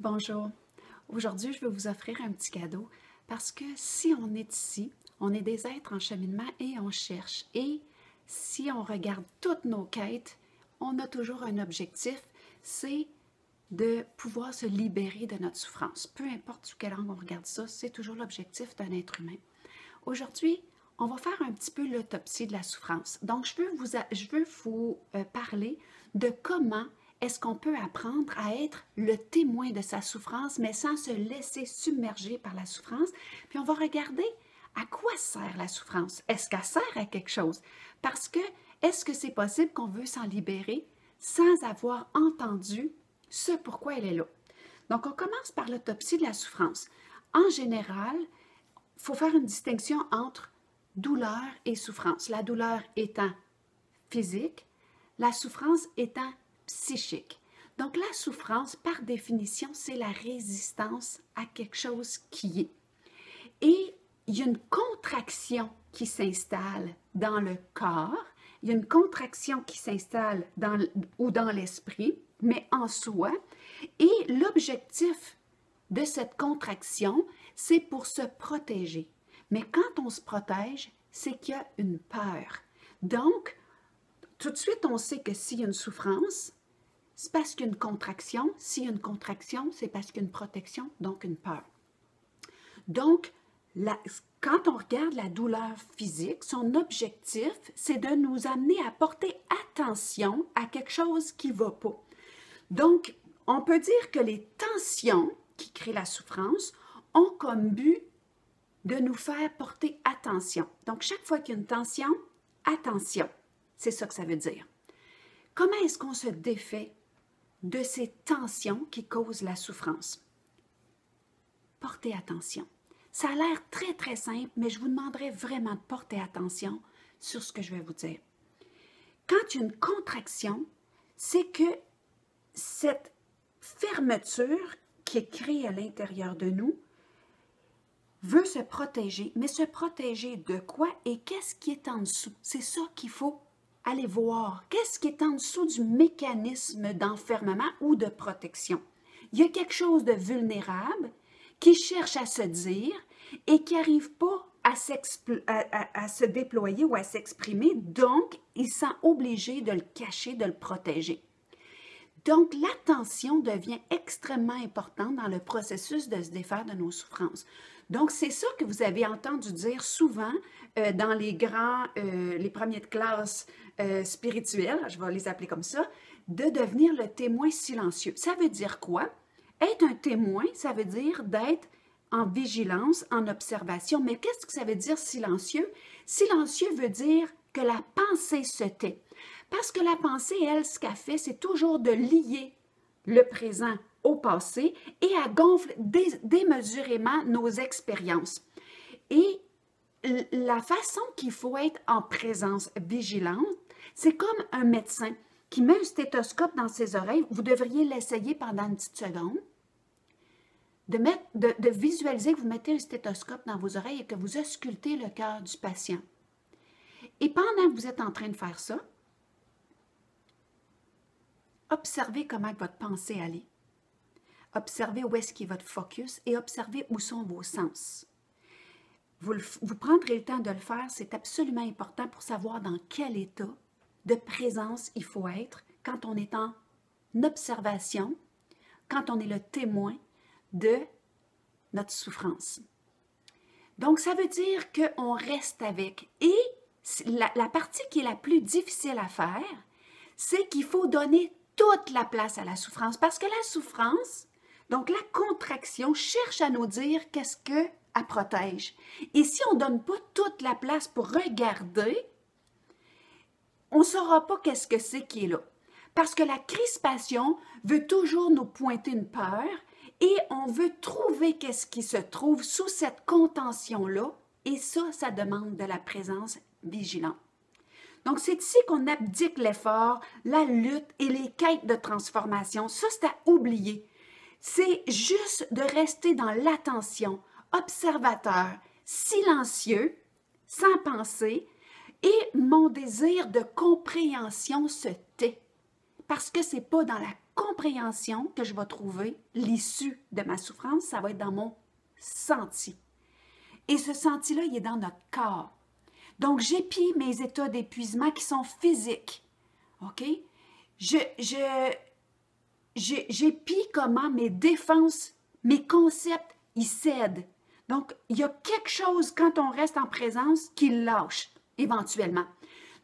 Bonjour. Aujourd'hui, je vais vous offrir un petit cadeau parce que si on est ici, on est des êtres en cheminement et on cherche. Et si on regarde toutes nos quêtes, on a toujours un objectif, c'est de pouvoir se libérer de notre souffrance. Peu importe sous quel angle on regarde ça, c'est toujours l'objectif d'un être humain. Aujourd'hui, on va faire un petit peu l'autopsie de la souffrance. Donc, je veux vous parler de comment est-ce qu'on peut apprendre à être le témoin de sa souffrance, mais sans se laisser submerger par la souffrance. Puis on va regarder à quoi sert la souffrance. Est-ce qu'elle sert à quelque chose? Parce que est-ce que c'est possible qu'on veut s'en libérer sans avoir entendu ce pourquoi elle est là? Donc, on commence par l'autopsie de la souffrance. En général, il faut faire une distinction entre douleur et souffrance. La douleur étant physique, la souffrance étant psychique. Donc, la souffrance, par définition, c'est la résistance à quelque chose qui est. Et il y a une contraction qui s'installe dans le corps, il y a une contraction qui s'installe dans l'esprit, mais en soi. Et l'objectif de cette contraction, c'est pour se protéger. Mais quand on se protège, c'est qu'il y a une peur. Donc, tout de suite, on sait que s'il y a une souffrance, c'est parce qu'il y a une contraction. S'il y a une contraction, c'est parce qu'il y a une protection, donc une peur. Donc, quand on regarde la douleur physique, son objectif, c'est de nous amener à porter attention à quelque chose qui ne va pas. Donc, on peut dire que les tensions qui créent la souffrance ont comme but de nous faire porter attention. Donc, chaque fois qu'il y a une tension, attention. C'est ça que ça veut dire. Comment est-ce qu'on se défait de ces tensions qui causent la souffrance? Portez attention. Ça a l'air très, très simple, mais je vous demanderai vraiment de porter attention sur ce que je vais vous dire. Quand il y a une contraction, c'est que cette fermeture qui est créée à l'intérieur de nous veut se protéger, mais se protéger de quoi et qu'est-ce qui est en dessous? C'est ça qu'il faut aller voir. Qu'est-ce qui est en dessous du mécanisme d'enfermement ou de protection? Il y a quelque chose de vulnérable qui cherche à se dire et qui n'arrive pas à se déployer ou à s'exprimer, donc il sent obligé de le cacher, de le protéger. Donc, l'attention devient extrêmement importante dans le processus de se défaire de nos souffrances. Donc, c'est ça que vous avez entendu dire souvent dans les premiers de classe spirituels, je vais les appeler comme ça, de devenir le témoin silencieux. Ça veut dire quoi? Être un témoin, ça veut dire d'être en vigilance, en observation. Mais qu'est-ce que ça veut dire silencieux? Silencieux veut dire que la pensée se tait. Parce que la pensée, elle, ce qu'elle fait, c'est toujours de lier le présent au passé et elle gonfle démesurément nos expériences. Et la façon qu'il faut être en présence vigilante, c'est comme un médecin qui met un stéthoscope dans ses oreilles. Vous devriez l'essayer pendant une petite seconde. De visualiser que vous mettez un stéthoscope dans vos oreilles et que vous auscultez le cœur du patient. Et pendant que vous êtes en train de faire ça, observez comment votre pensée allait. Observez où est-ce qu'est votre focus et observez où sont vos sens. Vous prendrez le temps de le faire, c'est absolument important pour savoir dans quel état de présence il faut être quand on est en observation, quand on est le témoin de notre souffrance. Donc, ça veut dire qu'on reste avec. Et la partie qui est la plus difficile à faire, c'est qu'il faut donner toute la place à la souffrance. Parce que la souffrance, donc la contraction, cherche à nous dire qu'est-ce qu'elle protège. Et si on ne donne pas toute la place pour regarder, on ne saura pas qu'est-ce que c'est qui est là. Parce que la crispation veut toujours nous pointer une peur et on veut trouver qu'est-ce qui se trouve sous cette contention-là. Et ça demande de la présence vigilante. Donc, c'est ici qu'on abdique l'effort, la lutte et les quêtes de transformation. Ça, c'est à oublier. C'est juste de rester dans l'attention, observateur, silencieux, sans penser, et mon désir de compréhension se tait. Parce que ce n'est pas dans la compréhension que je vais trouver, l'issue de ma souffrance, ça va être dans mon senti. Et ce senti-là, il est dans notre corps. Donc, j'épie mes états d'épuisement qui sont physiques. OK? J'épie comment mes défenses, mes concepts, ils cèdent. Donc, il y a quelque chose, quand on reste en présence, qui lâche, éventuellement.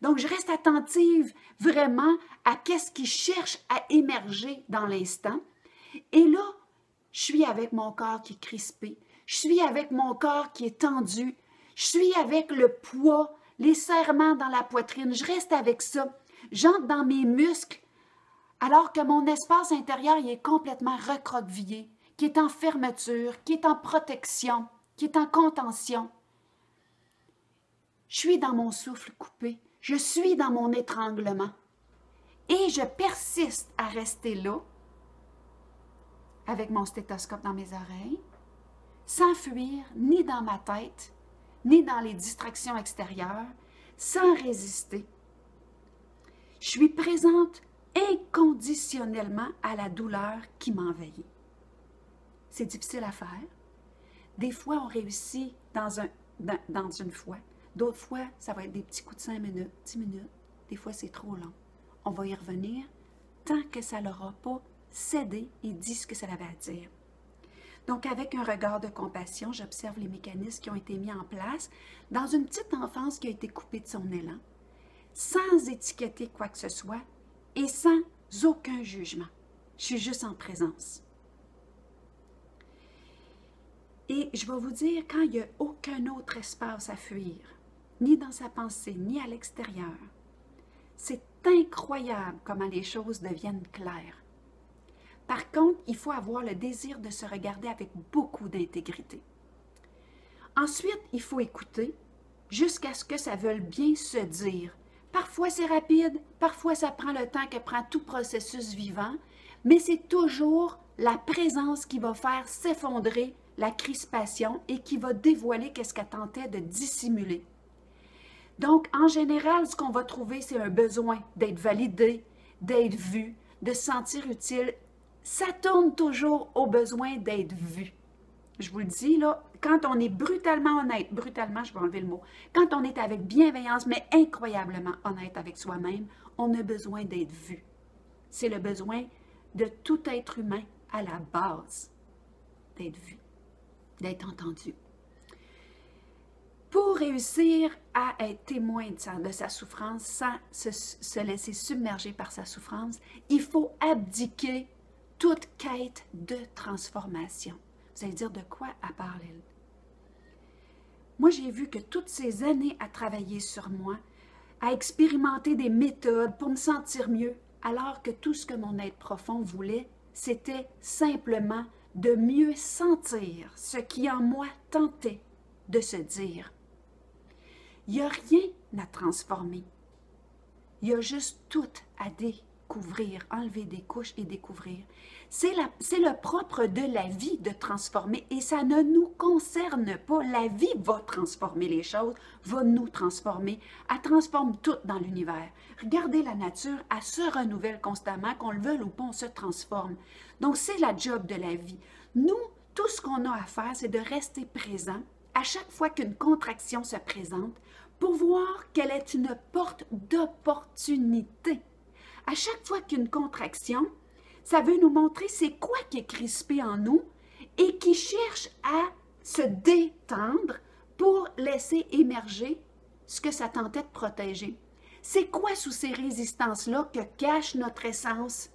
Donc, je reste attentive vraiment à qu'est-ce qui cherche à émerger dans l'instant. Et là, je suis avec mon corps qui est crispé. Je suis avec mon corps qui est tendu. Je suis avec le poids, les serrements dans la poitrine. Je reste avec ça. J'entre dans mes muscles alors que mon espace intérieur il est complètement recroquevillé, qui est en fermeture, qui est en protection, qui est en contention. Je suis dans mon souffle coupé. Je suis dans mon étranglement. Et je persiste à rester là, avec mon stéthoscope dans mes oreilles, sans fuir ni dans ma tête, ni dans les distractions extérieures, sans résister. Je suis présente inconditionnellement à la douleur qui m'envahit. C'est difficile à faire. Des fois, on réussit dans une fois. D'autres fois, ça va être des petits coups de 5 minutes, 10 minutes. Des fois, c'est trop long. On va y revenir tant que ça n'aura pas cédé et dit ce que ça avait à dire. Donc, avec un regard de compassion, j'observe les mécanismes qui ont été mis en place dans une petite enfance qui a été coupée de son élan, sans étiqueter quoi que ce soit et sans aucun jugement. Je suis juste en présence. Et je vais vous dire, quand il n'y a aucun autre espace à fuir, ni dans sa pensée, ni à l'extérieur, c'est incroyable comment les choses deviennent claires. Par contre, il faut avoir le désir de se regarder avec beaucoup d'intégrité. Ensuite, il faut écouter jusqu'à ce que ça veuille bien se dire. Parfois, c'est rapide, parfois, ça prend le temps que prend tout processus vivant, mais c'est toujours la présence qui va faire s'effondrer la crispation et qui va dévoiler qu'est-ce qu'elle tentait de dissimuler. Donc, en général, ce qu'on va trouver, c'est un besoin d'être validé, d'être vu, de se sentir utile. Ça tourne toujours au besoin d'être vu. Je vous le dis, là, quand on est brutalement honnête, brutalement, je vais enlever le mot, quand on est avec bienveillance, mais incroyablement honnête avec soi-même, on a besoin d'être vu. C'est le besoin de tout être humain à la base, d'être vu, d'être entendu. Pour réussir à être témoin de sa souffrance sans se laisser submerger par sa souffrance, il faut abdiquer toute quête de transformation. Vous allez dire de quoi elle parle, elle? Moi, j'ai vu que toutes ces années à travailler sur moi, à expérimenter des méthodes pour me sentir mieux, alors que tout ce que mon être profond voulait, c'était simplement de mieux sentir ce qui en moi tentait de se dire. Il n'y a rien à transformer. Il y a juste tout à découvrir, enlever des couches et découvrir. C'est le propre de la vie de transformer et ça ne nous concerne pas. La vie va transformer les choses, va nous transformer. Elle transforme tout dans l'univers. Regardez la nature, elle se renouvelle constamment, qu'on le veuille ou pas, on se transforme. Donc, c'est la job de la vie. Nous, tout ce qu'on a à faire, c'est de rester présent à chaque fois qu'une contraction se présente pour voir qu'elle est une porte d'opportunité. À chaque fois qu'une contraction, ça veut nous montrer c'est quoi qui est crispé en nous et qui cherche à se détendre pour laisser émerger ce que ça tentait de protéger. C'est quoi sous ces résistances-là que cache notre essence,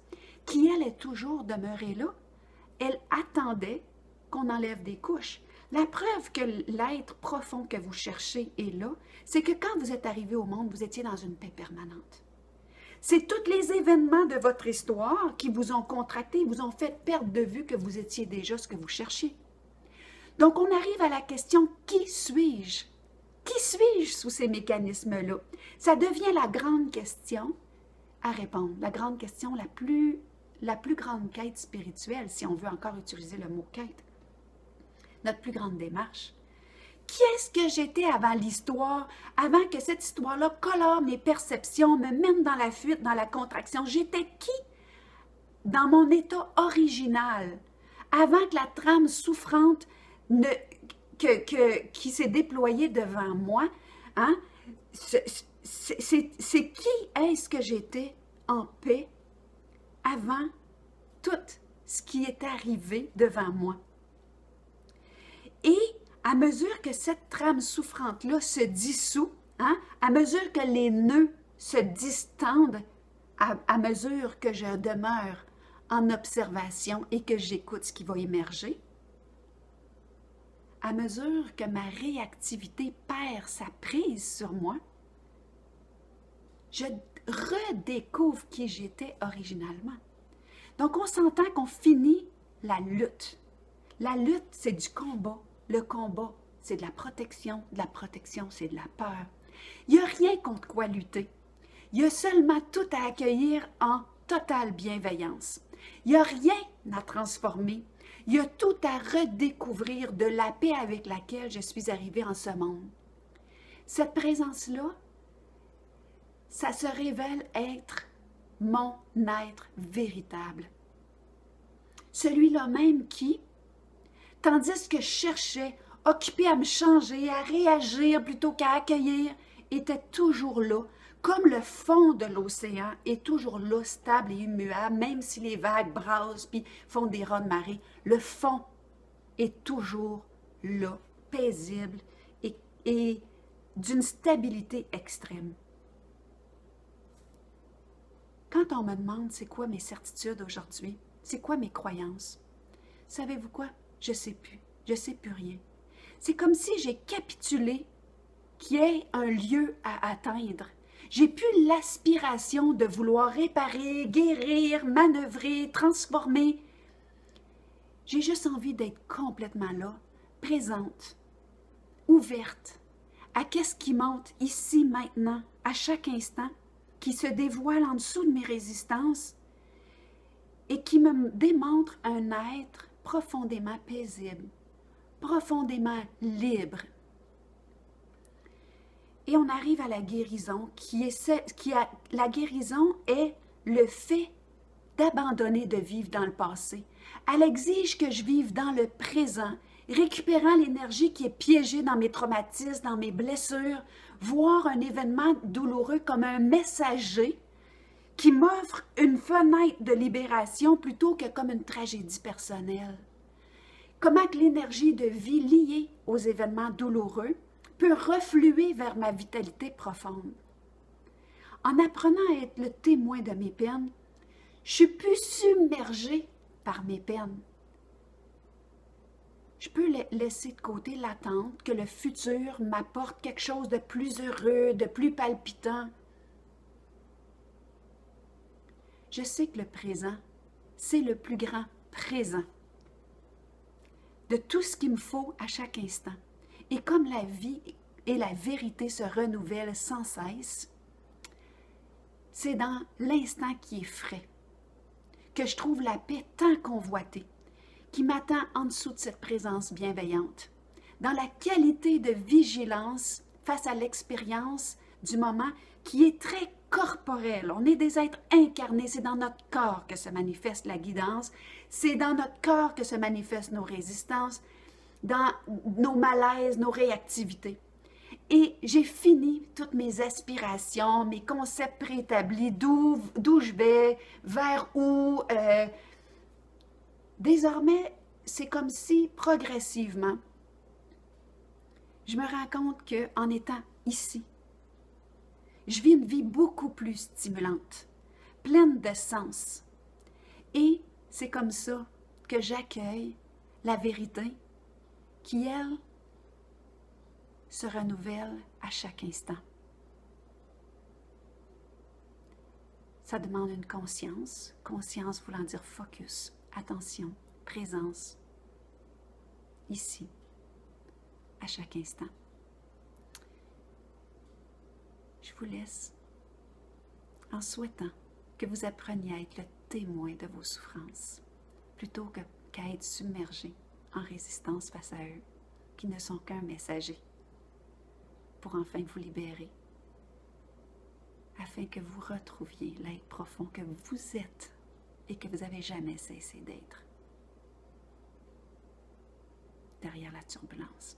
qui elle est toujours demeurée là? Elle attendait qu'on enlève des couches. La preuve que l'être profond que vous cherchez est là, c'est que quand vous êtes arrivé au monde, vous étiez dans une paix permanente. C'est tous les événements de votre histoire qui vous ont contracté, vous ont fait perdre de vue que vous étiez déjà ce que vous cherchiez. Donc, on arrive à la question « Qui suis-je? » Qui suis-je sous ces mécanismes-là? Ça devient la grande question à répondre, la grande question, la plus grande quête spirituelle, si on veut encore utiliser le mot quête. Notre plus grande démarche. Qui est-ce que j'étais avant l'histoire, avant que cette histoire-là colore mes perceptions, me mène dans la fuite, dans la contraction? J'étais qui dans mon état original, avant que la trame souffrante qui s'est déployée devant moi, hein, c'est qui est-ce que j'étais en paix avant tout ce qui est arrivé devant moi. Et à mesure que cette trame souffrante-là se dissout, hein, à mesure que les nœuds se distendent, à mesure que je demeure en observation et que j'écoute ce qui va émerger, à mesure que ma réactivité perd sa prise sur moi, je redécouvre qui j'étais originalement. Donc, on s'entend qu'on finit la lutte. La lutte, c'est du combat. Le combat, c'est de la protection. De la protection, c'est de la peur. Il n'y a rien contre quoi lutter. Il y a seulement tout à accueillir en totale bienveillance. Il n'y a rien à transformer. Il y a tout à redécouvrir de la paix avec laquelle je suis arrivée en ce monde. Cette présence-là, ça se révèle être mon être véritable. Celui-là même qui, tandis que je cherchais, occupé à me changer, à réagir plutôt qu'à accueillir, était toujours là, comme le fond de l'océan est toujours là, stable et immuable, même si les vagues brassent puis font des raz de marée. Le fond est toujours là, paisible et d'une stabilité extrême. Quand on me demande c'est quoi mes certitudes aujourd'hui, c'est quoi mes croyances, savez-vous quoi? Je ne sais plus. Je ne sais plus rien. C'est comme si j'ai capitulé qu'il y ait un lieu à atteindre. J'ai plus l'aspiration de vouloir réparer, guérir, manœuvrer, transformer. J'ai juste envie d'être complètement là, présente, ouverte à qu'est-ce qui monte ici, maintenant, à chaque instant, qui se dévoile en dessous de mes résistances et qui me démontre un être profondément paisible, profondément libre. Et on arrive à la guérison, la guérison est le fait d'abandonner de vivre dans le passé. Elle exige que je vive dans le présent, récupérant l'énergie qui est piégée dans mes traumatismes, dans mes blessures, voir un événement douloureux comme un messager qui m'offre une fenêtre de libération plutôt que comme une tragédie personnelle. Comment que l'énergie de vie liée aux événements douloureux peut refluer vers ma vitalité profonde. En apprenant à être le témoin de mes peines, je suis plus submergée par mes peines. Je peux laisser de côté l'attente que le futur m'apporte quelque chose de plus heureux, de plus palpitant. Je sais que le présent, c'est le plus grand présent de tout ce qu'il me faut à chaque instant. Et comme la vie et la vérité se renouvellent sans cesse, c'est dans l'instant qui est frais que je trouve la paix tant convoitée, qui m'attend en dessous de cette présence bienveillante, dans la qualité de vigilance face à l'expérience du moment qui est très corporelle. On est des êtres incarnés, c'est dans notre corps que se manifeste la guidance, c'est dans notre corps que se manifestent nos résistances, dans nos malaises, nos réactivités. Et j'ai fini toutes mes aspirations, mes concepts préétablis, d'où je vais, vers où. Désormais, c'est comme si progressivement, je me rends compte qu'en étant ici, je vis une vie beaucoup plus stimulante, pleine de sens. Et c'est comme ça que j'accueille la vérité qui, elle, se renouvelle à chaque instant. Ça demande une conscience, conscience voulant dire focus, attention, présence, ici, à chaque instant. Je vous laisse en souhaitant que vous appreniez à être le témoin de vos souffrances, plutôt qu'à être submergé en résistance face à eux, qui ne sont qu'un messager, pour enfin vous libérer, afin que vous retrouviez l'être profond que vous êtes et que vous n'avez jamais cessé d'être derrière la turbulence.